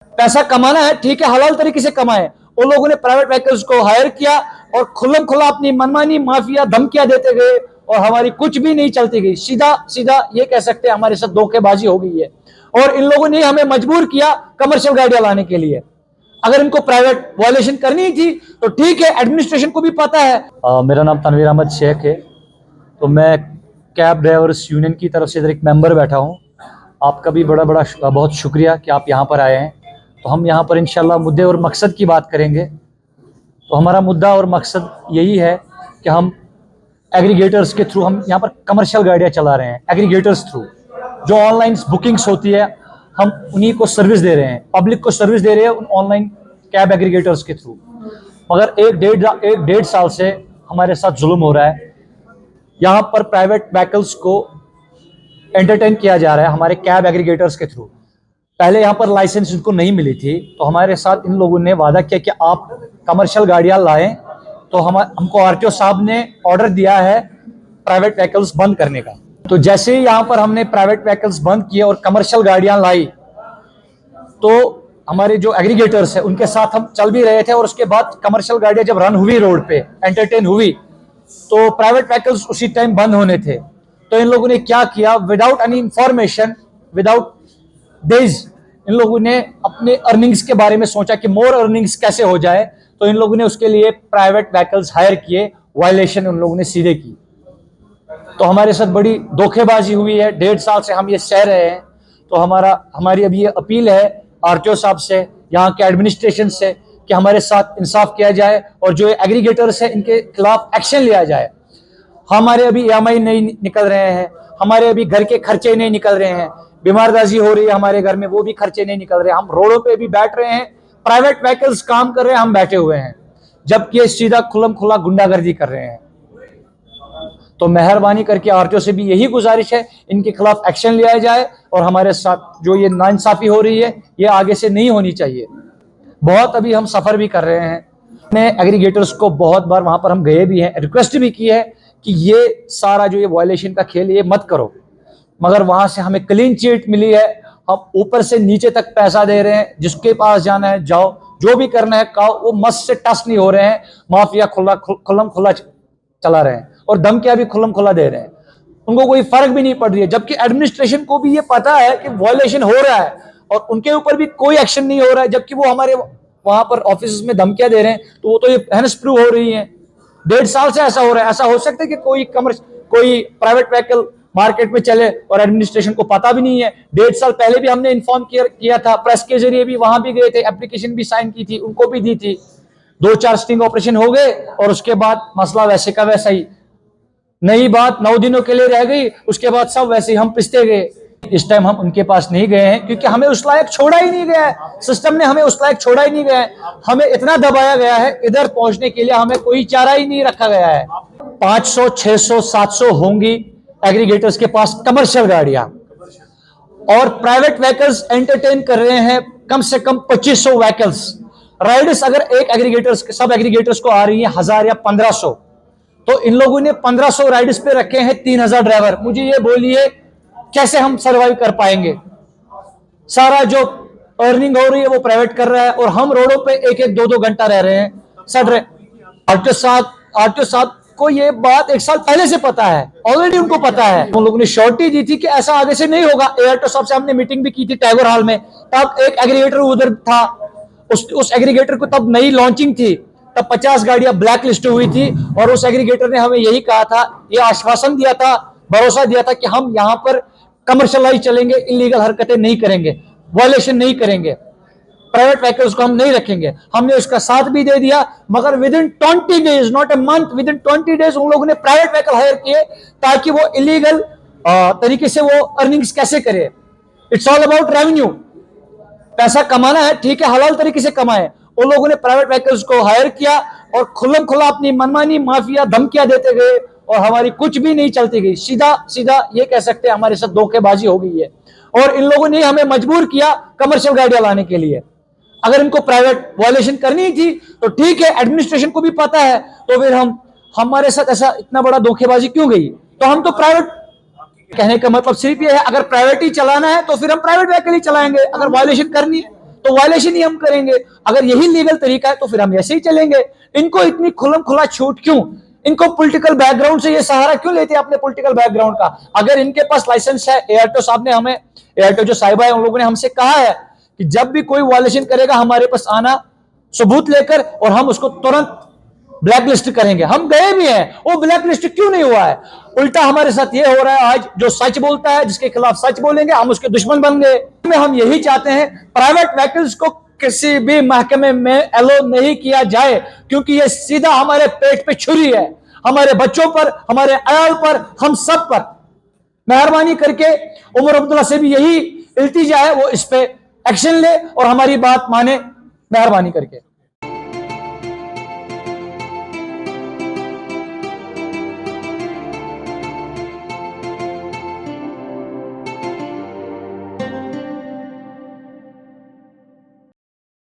पैसा कमाना है, ठीक है, हलाल तरीके से कमाए। उन लोगों ने प्राइवेट व्हीकल्स को हायर किया और खुल्लम खुला अपनी मनमानी माफिया धमकियां देते गए और हमारी कुछ भी नहीं चलती गई। सीधा सीधा ये कह सकते हैं हमारे साथ धोखेबाजी हो गई है और इन लोगों ने हमें मजबूर किया कमर्शियल गाड़ियां लाने के लिए। अगर इनको प्राइवेट वायलेशन करनी थी तो ठीक है, एडमिनिस्ट्रेशन को भी पता है। मेरा नाम तनवीर अहमद शेख है, तो मैं कैब ड्राइवर्स यूनियन की तरफ से इधर एक मेंबर बैठा हूँ। आपका भी बहुत शुक्रिया कि आप यहाँ पर आए हैं। तो हम यहाँ पर इंशाल्लाह मुद्दे और मकसद की बात करेंगे। तो हमारा मुद्दा और मकसद यही है कि हम एग्रीगेटर्स के थ्रू हम यहाँ पर कमर्शियल गाड़ियाँ चला रहे हैं। एग्रीगेटर्स थ्रू जो ऑनलाइन बुकिंग्स होती है, हम उन्हीं को सर्विस दे रहे हैं, पब्लिक को सर्विस दे रहे हैं उन ऑनलाइन कैब एग्रीगेटर्स के थ्रू। मगर एक डेढ़ साल से हमारे साथ जुल्म हो रहा है। यहाँ पर प्राइवेट व्हीकल्स को एंटरटेन किया जा रहा है हमारे कैब एग्रीगेटर्स के थ्रू। पहले यहाँ पर लाइसेंस इनको नहीं मिली थी, तो हमारे साथ इन लोगों ने वादा किया कि आप कमर्शियल गाड़ियाँ लाएं। तो हमको आरटीओ साहब ने ऑर्डर दिया है प्राइवेट व्हीकल्स बंद करने का। तो जैसे ही यहाँ पर हमने प्राइवेट व्हीकल्स बंद किए और कमर्शियल गाड़ियाँ लाई, तो हमारे जो एग्रीगेटर्स है उनके साथ हम चल भी रहे थे। और उसके बाद कमर्शियल गाड़ियाँ जब रन हुई रोड पे, एंटरटेन हुई, तो प्राइवेट व्हीकल्स उसी टाइम बंद होने थे। तो इन लोगों ने क्या किया, without any information, without days, इन लोगों ने अपने अर्निंग्स के बारे में सोचा कि मोर अर्निंग्स कैसे हो जाए। तो इन लोगों ने उसके लिए प्राइवेट व्हीकल्स हायर किए, वायलेशन उन लोगों ने सीधे की। तो हमारे साथ बड़ी धोखेबाजी हुई है। 1.5 साल से हम ये सह रहे हैं। तो हमारी अभी ये अपील है आरटीओ साहब से, यहाँ के एडमिनिस्ट्रेशन से, कि हमारे साथ इंसाफ किया जाए और जो एग्रीगेटर्स है इनके खिलाफ एक्शन लिया जाए। हमारे अभी ईएमआई नहीं निकल रहे हैं, हमारे अभी घर के खर्चे नहीं निकल रहे हैं, बीमारदाजी हो रही है हमारे घर में, वो भी खर्चे नहीं निकल रहे। हम रोडों पे भी बैठ रहे हैं, प्राइवेट व्हीकल्स काम कर रहे हैं, हम बैठे हुए हैं, जबकि सीधा खुल्लम खुला गुंडागर्दी कर रहे हैं। तो मेहरबानी करके आरटीओ से भी यही गुजारिश है, इनके खिलाफ एक्शन लिया जाए और हमारे साथ जो ये नाइंसाफी हो रही है ये आगे से नहीं होनी चाहिए। बहुत अभी हम सफर भी कर रहे हैं, अपने एग्रीगेटर्स को बहुत बार वहां पर हम गए भी हैं, रिक्वेस्ट भी की है कि ये सारा जो ये वायलेशन का खेल ये मत करो। मगर वहां से हमें क्लीन चिट मिली है, हम ऊपर से नीचे तक पैसा दे रहे हैं, जिसके पास जाना है जाओ, जो भी करना है खाओ, वो मस से टस नहीं हो रहे हैं। माफिया खुल्लम खुला चला रहे हैं और धमकियां भी खुल्लम खुला दे रहे हैं, उनको कोई फर्क भी नहीं पड़ रही है। जबकि एडमिनिस्ट्रेशन को भी ये पता है कि वायलेशन हो रहा है और उनके ऊपर भी कोई एक्शन नहीं हो रहा है, जबकि वो हमारे वहां पर ऑफिस में धमकियां दे रहे हैं। तो वो तो ये हनस प्रूव हो रही है। 1.5 साल से ऐसा हो रहा है। ऐसा हो सकता है कि कोई प्राइवेट व्हीकल मार्केट में चले और एडमिनिस्ट्रेशन को पता भी नहीं है। 1.5 साल पहले भी हमने इन्फॉर्म किया था, प्रेस के जरिए भी वहां भी गए थे, एप्लीकेशन भी साइन की थी, उनको भी दी थी। 2-4 स्टिंग ऑपरेशन हो गए और उसके बाद मसला वैसे का वैसा ही, नई बात 9 दिनों के लिए रह गई, उसके बाद सब वैसे ही हम पिसते गए। इस टाइम हम उनके पास नहीं गए हैं क्योंकि हमें उस लायक छोड़ा ही नहीं गया है, सिस्टम ने हमें उस लायक छोड़ा ही नहीं गया है। हमें इतना दबाया गया है, इधर पहुंचने के लिए हमें कोई चारा ही नहीं रखा गया है। 500, 600, 700 होंगी एग्रीगेटर्स के पास कमर्शियल गाड़ियां, और प्राइवेट व्हीकल्स एंटरटेन कर रहे हैं कम से कम 2500 व्हीकल्स। राइडर्स अगर सब एग्रीगेटर्स को आ रही है 1000 या 1500, तो इन लोगों ने 1500 राइडर्स पे रखे हैं 3000 ड्राइवर। मुझे ये बोलिए कैसे हम सरवाइव कर पाएंगे? सारा जो अर्निंग हो रही है वो प्राइवेट कर रहा है और हम रोडों पे 1-1, 2-2 घंटा रह रहे हैं, सड़ रहे। आरटीओ साहब को ये बात 1 साल पहले से पता है, ऑलरेडी उनको पता है। उन लोगों ने श्योरिटी दी थी कि ऐसा आगे से नहीं होगा। आरटीओ साहब से हमने मीटिंग भी की थी टैगोर हॉल में, तब एक एग्रीगेटर उधर था, उस एग्रीगेटर को तब नई लॉन्चिंग थी, तब 50 गाड़ियां ब्लैक लिस्ट हुई थी और उस एग्रीगेटर ने हमें यही कहा था, ये आश्वासन दिया था, भरोसा दिया था कि हम यहां पर कमर्शियलाइज चलेंगे, इलीगल हरकतें नहीं करेंगे, वायलेशन नहीं करेंगे, प्राइवेट व्हीकल्स को हम नहीं रखेंगे। हमने उसका साथ भी दे दिया, मगर with in 20 days, not a month, with in 20 days उन लोगों ने प्राइवेट व्हीकल हायर किए ताकि वो इलीगल तरीके से वो अर्निंग्स कैसे करे। It's all about revenue. पैसा कमाना है, ठीक है, हलाल तरीके से कमाए। उन लोगों ने प्राइवेट व्हीकल्स को हायर किया और खुल्लम खुला अपनी मनमानी माफिया धमकियां देते गए और हमारी कुछ भी नहीं चलती गई। सीधा सीधा ये कह सकते हैं हमारे साथ धोखेबाजी हो गई है और इन लोगों ने हमें मजबूर किया कमर्शियल गाड़ियां लाने के लिए। अगर इनको प्राइवेट वायलेशन करनी थी तो ठीक है, एडमिनिस्ट्रेशन को भी पता है, तो फिर हमारे साथ ऐसा इतना बड़ा धोखेबाजी क्यों गई? तो हम तो प्राइवेट, कहने का मतलब सिर्फ ये है, अगर प्राइवेट ही चलाना है तो फिर हम प्राइवेट व्हीकल ही चलाएंगे। अगर वायलेशन करनी है तो वायलेशन ही हम करेंगे। अगर यही लीगल तरीका है तो फिर हम ऐसे ही चलेंगे। इनको इतनी खुलम खुला छूट क्यों? इनको पॉलिटिकल बैकग्राउंड से ये सहारा क्यों लेते हैं अपने पॉलिटिकल बैकग्राउंड का? अगर इनके पास लाइसेंस है, एयरटेल साहब ने हमें, एयरटेल जो साहिबा है उन लोगों ने हमसे कहा है कि जब भी कोई वायलेशन करेगा हमारे पास आना सबूत लेकर और हम उसको तुरंत ब्लैक लिस्ट करेंगे। हम गए भी हैं, वो ब्लैक लिस्ट क्यों नहीं हुआ है? उल्टा हमारे साथ ये हो रहा है, आज जो सच बोलता है, जिसके खिलाफ सच बोलेंगे हम उसके दुश्मन बन गए। हम यही चाहते हैं प्राइवेट व्हीकल्स को किसी भी महकमे में अलो नहीं किया जाए, क्योंकि ये सीधा हमारे पेट पे छुरी है, हमारे बच्चों पर, हमारे अयाल पर, हम सब पर। मेहरबानी करके उमर अब्दुल्ला से भी यही इल्तिजा है, वो इस पे एक्शन ले और हमारी बात माने, मेहरबानी करके।